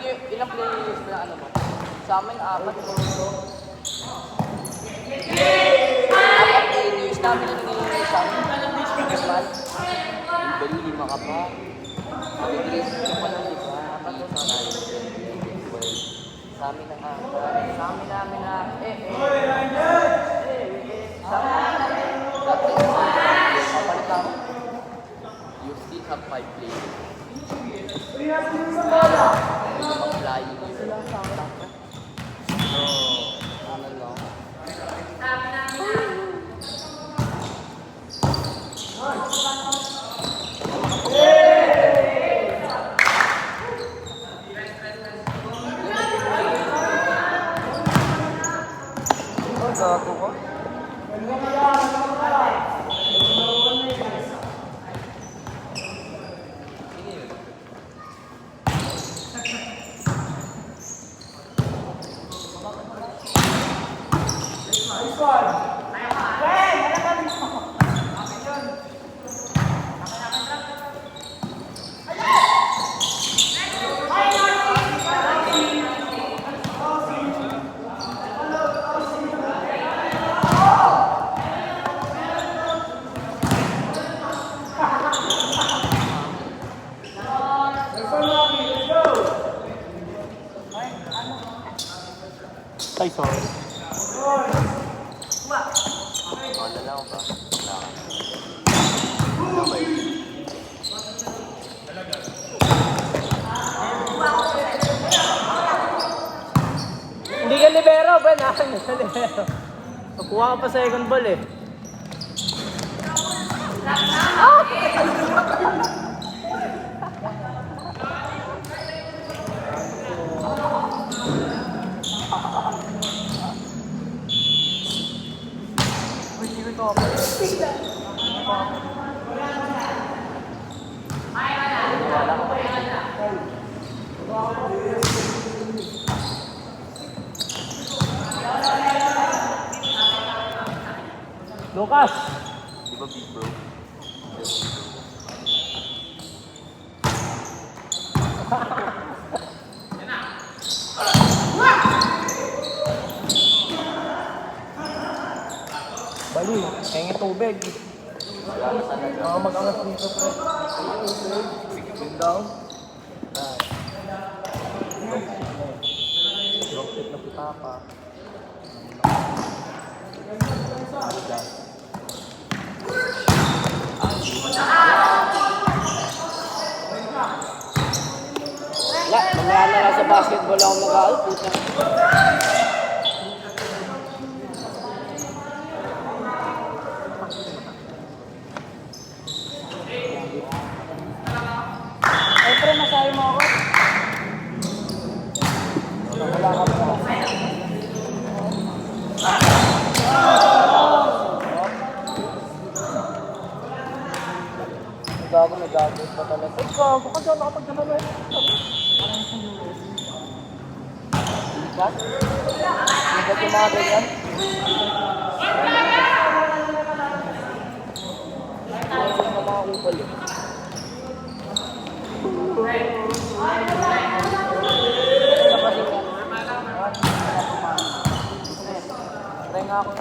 Ilang players na ano mo? Sa amin, 4. 4 players namin na nangyayari sa amin. Naman, yung 5 ka pa. Mag-dress ka pa lang, di ba? 4 sa tayo. Sa amin na sa amin namin na, sa amin namin. Kapalit ako. You still have 5 players. Mag-flying yun. So, ano lang. Gago ko. Ay, sorry. Wala lang ba? Hindi ka libero, Ben. Hindi ka libero. Nakuha ka pa sa second ball eh. Lucas! Di ba big bro? Bali, hengi tubig. Oo, mag-angas dito, pre. Bring down. Drop tip na kita pa. Wala, mamaya na lang sa basketball ako mag-output na. Ay, pre, masahe mo ako. Wala ka pa. Nagago pa talaga. Ay, gago ka dyan. Nakapagdala na yun. Ligas? Ligas yung mga ganyan? Ligas yung mga upal eh. Try nga ako.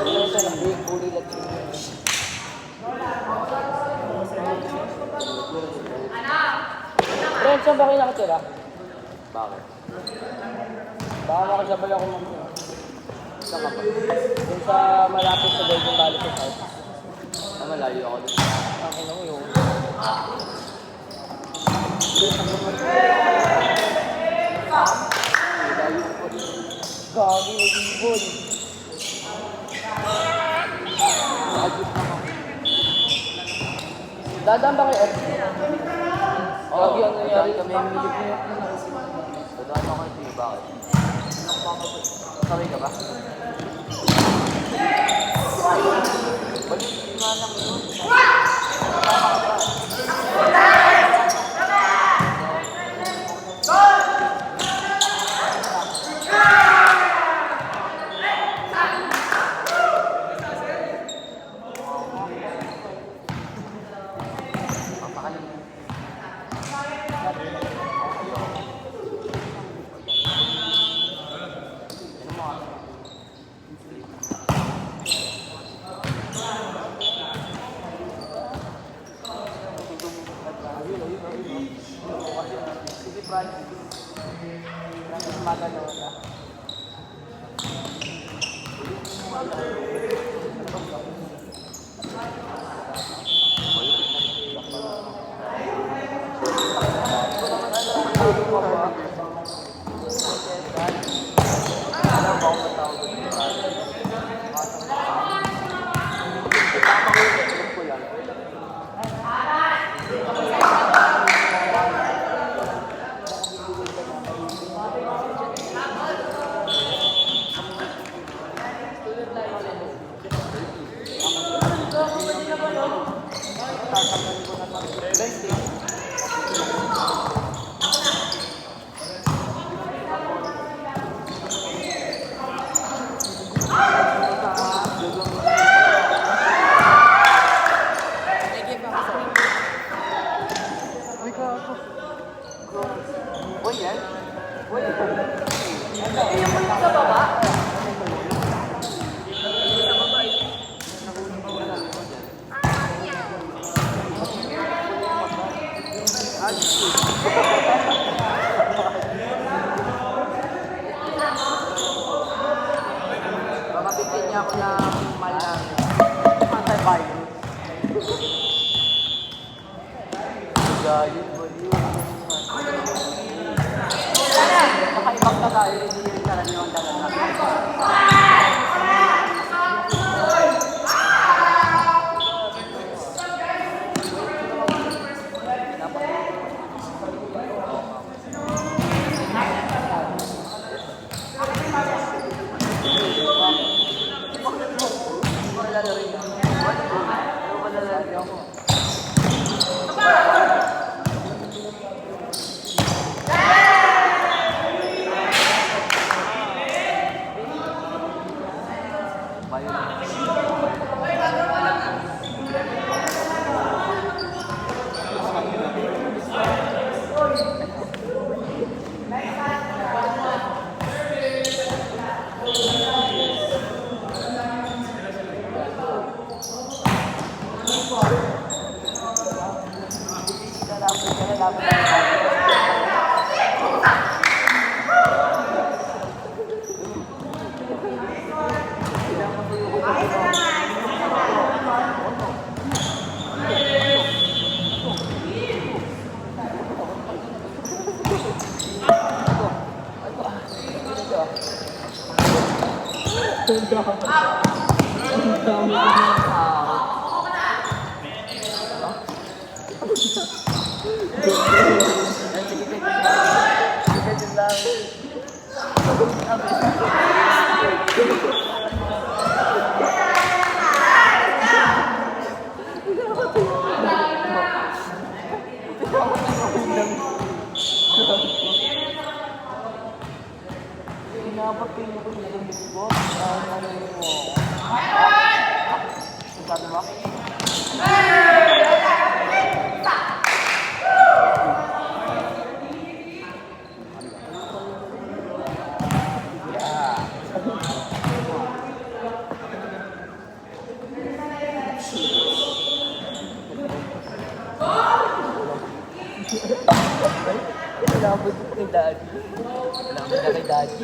Ano yun sa nabing bully lang yun. Friend, saan ba kayo nakatira? Bakit? Baka makasabay ako mga. Saan ka ba? Doon sa malapit sa Golden Valley sa South. Ah, malayo ako dun. Akin ako yung. Malayo ako dun. Gagi, nag-ibon. Nakagip na ako. Dadaan ba kayo? Oo, Gagi, ano nangyari? kami ang milip niya. Dadaan ako ito eh. Bakit? Sabay ka ba? Balik nga lang yun. Ano mo? Sige, Francis. Francis Maganola. Uy, yan. Uy, yung sa baba. Baka bigyan niya ako ng malang anti-virus. Gayon ba yun? Makaibang na tayo, hindi yung karaniwang talaga. Nabot kay Daddy. Nabot na kay Daddy.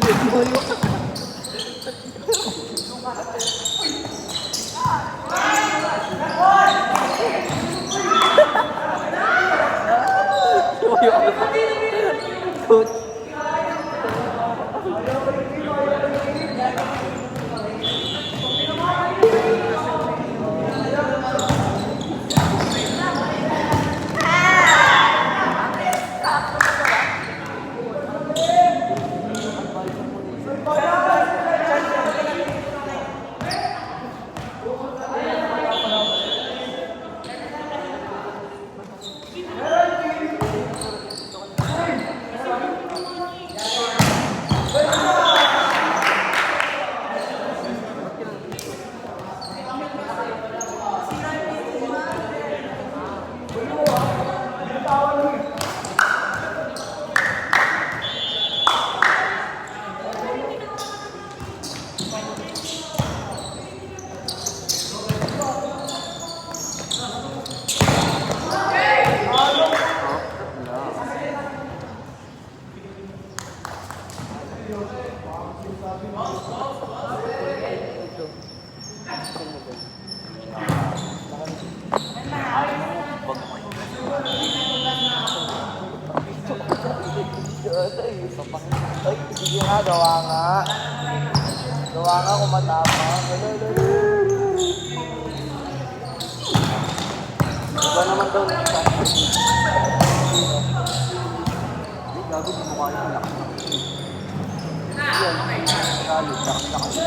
Coach. Ito isa pa. Ay, sige nga, gawa nga. Gawa nga kung matapang. Diba naman daw ng isa? Ay, gago, di mo kaya yung lakas. Yan, galit, lakas.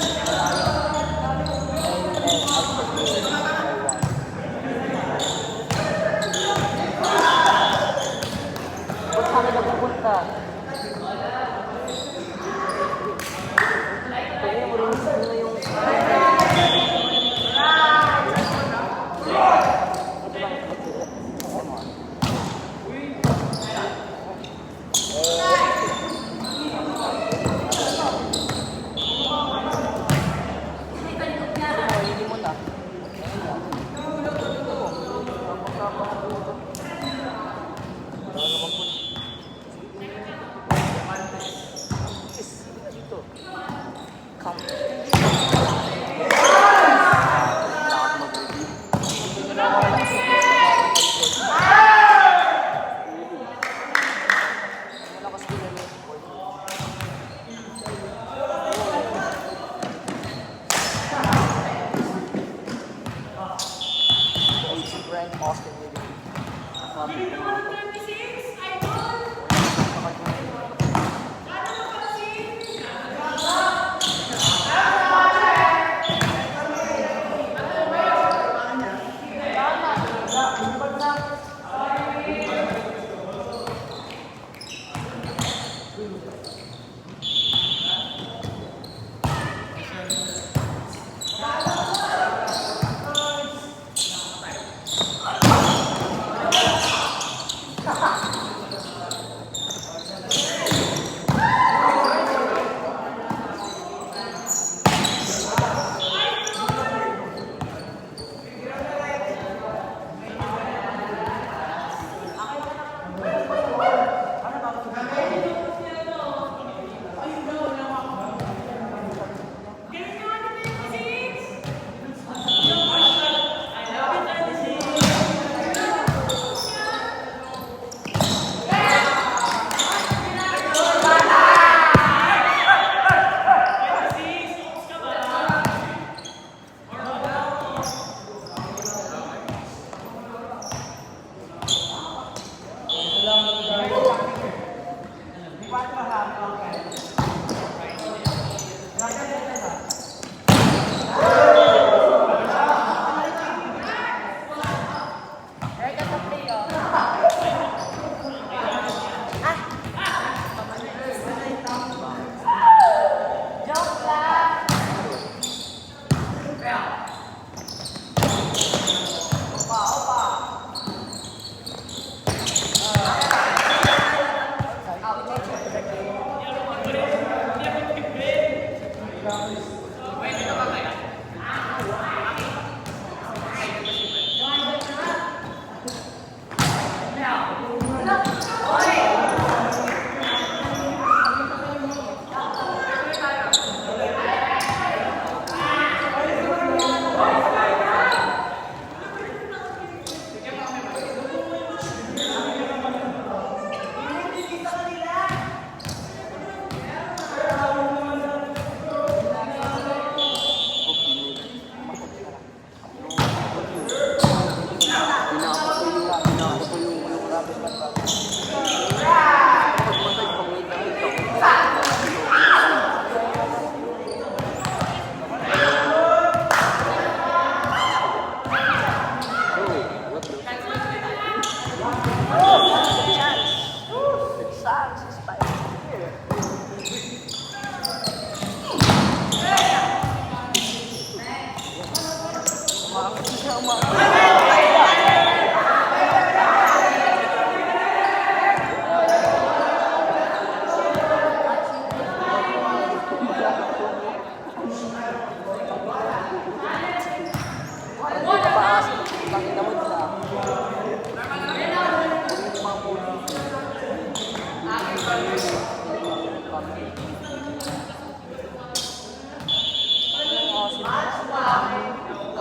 Ba't kami napupunta? Kaya mo rin na yung... Hindi mo na. Frank Austin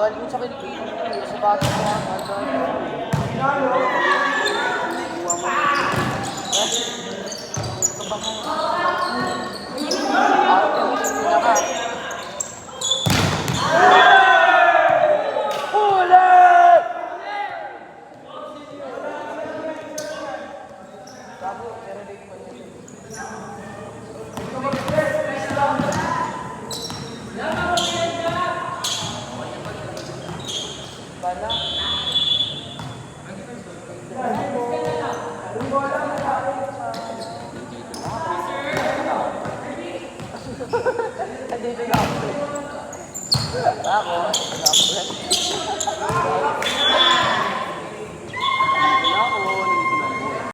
Galing sa Pilipinas, sa bata ko ang ano. Bala. Andito na ako. Ako.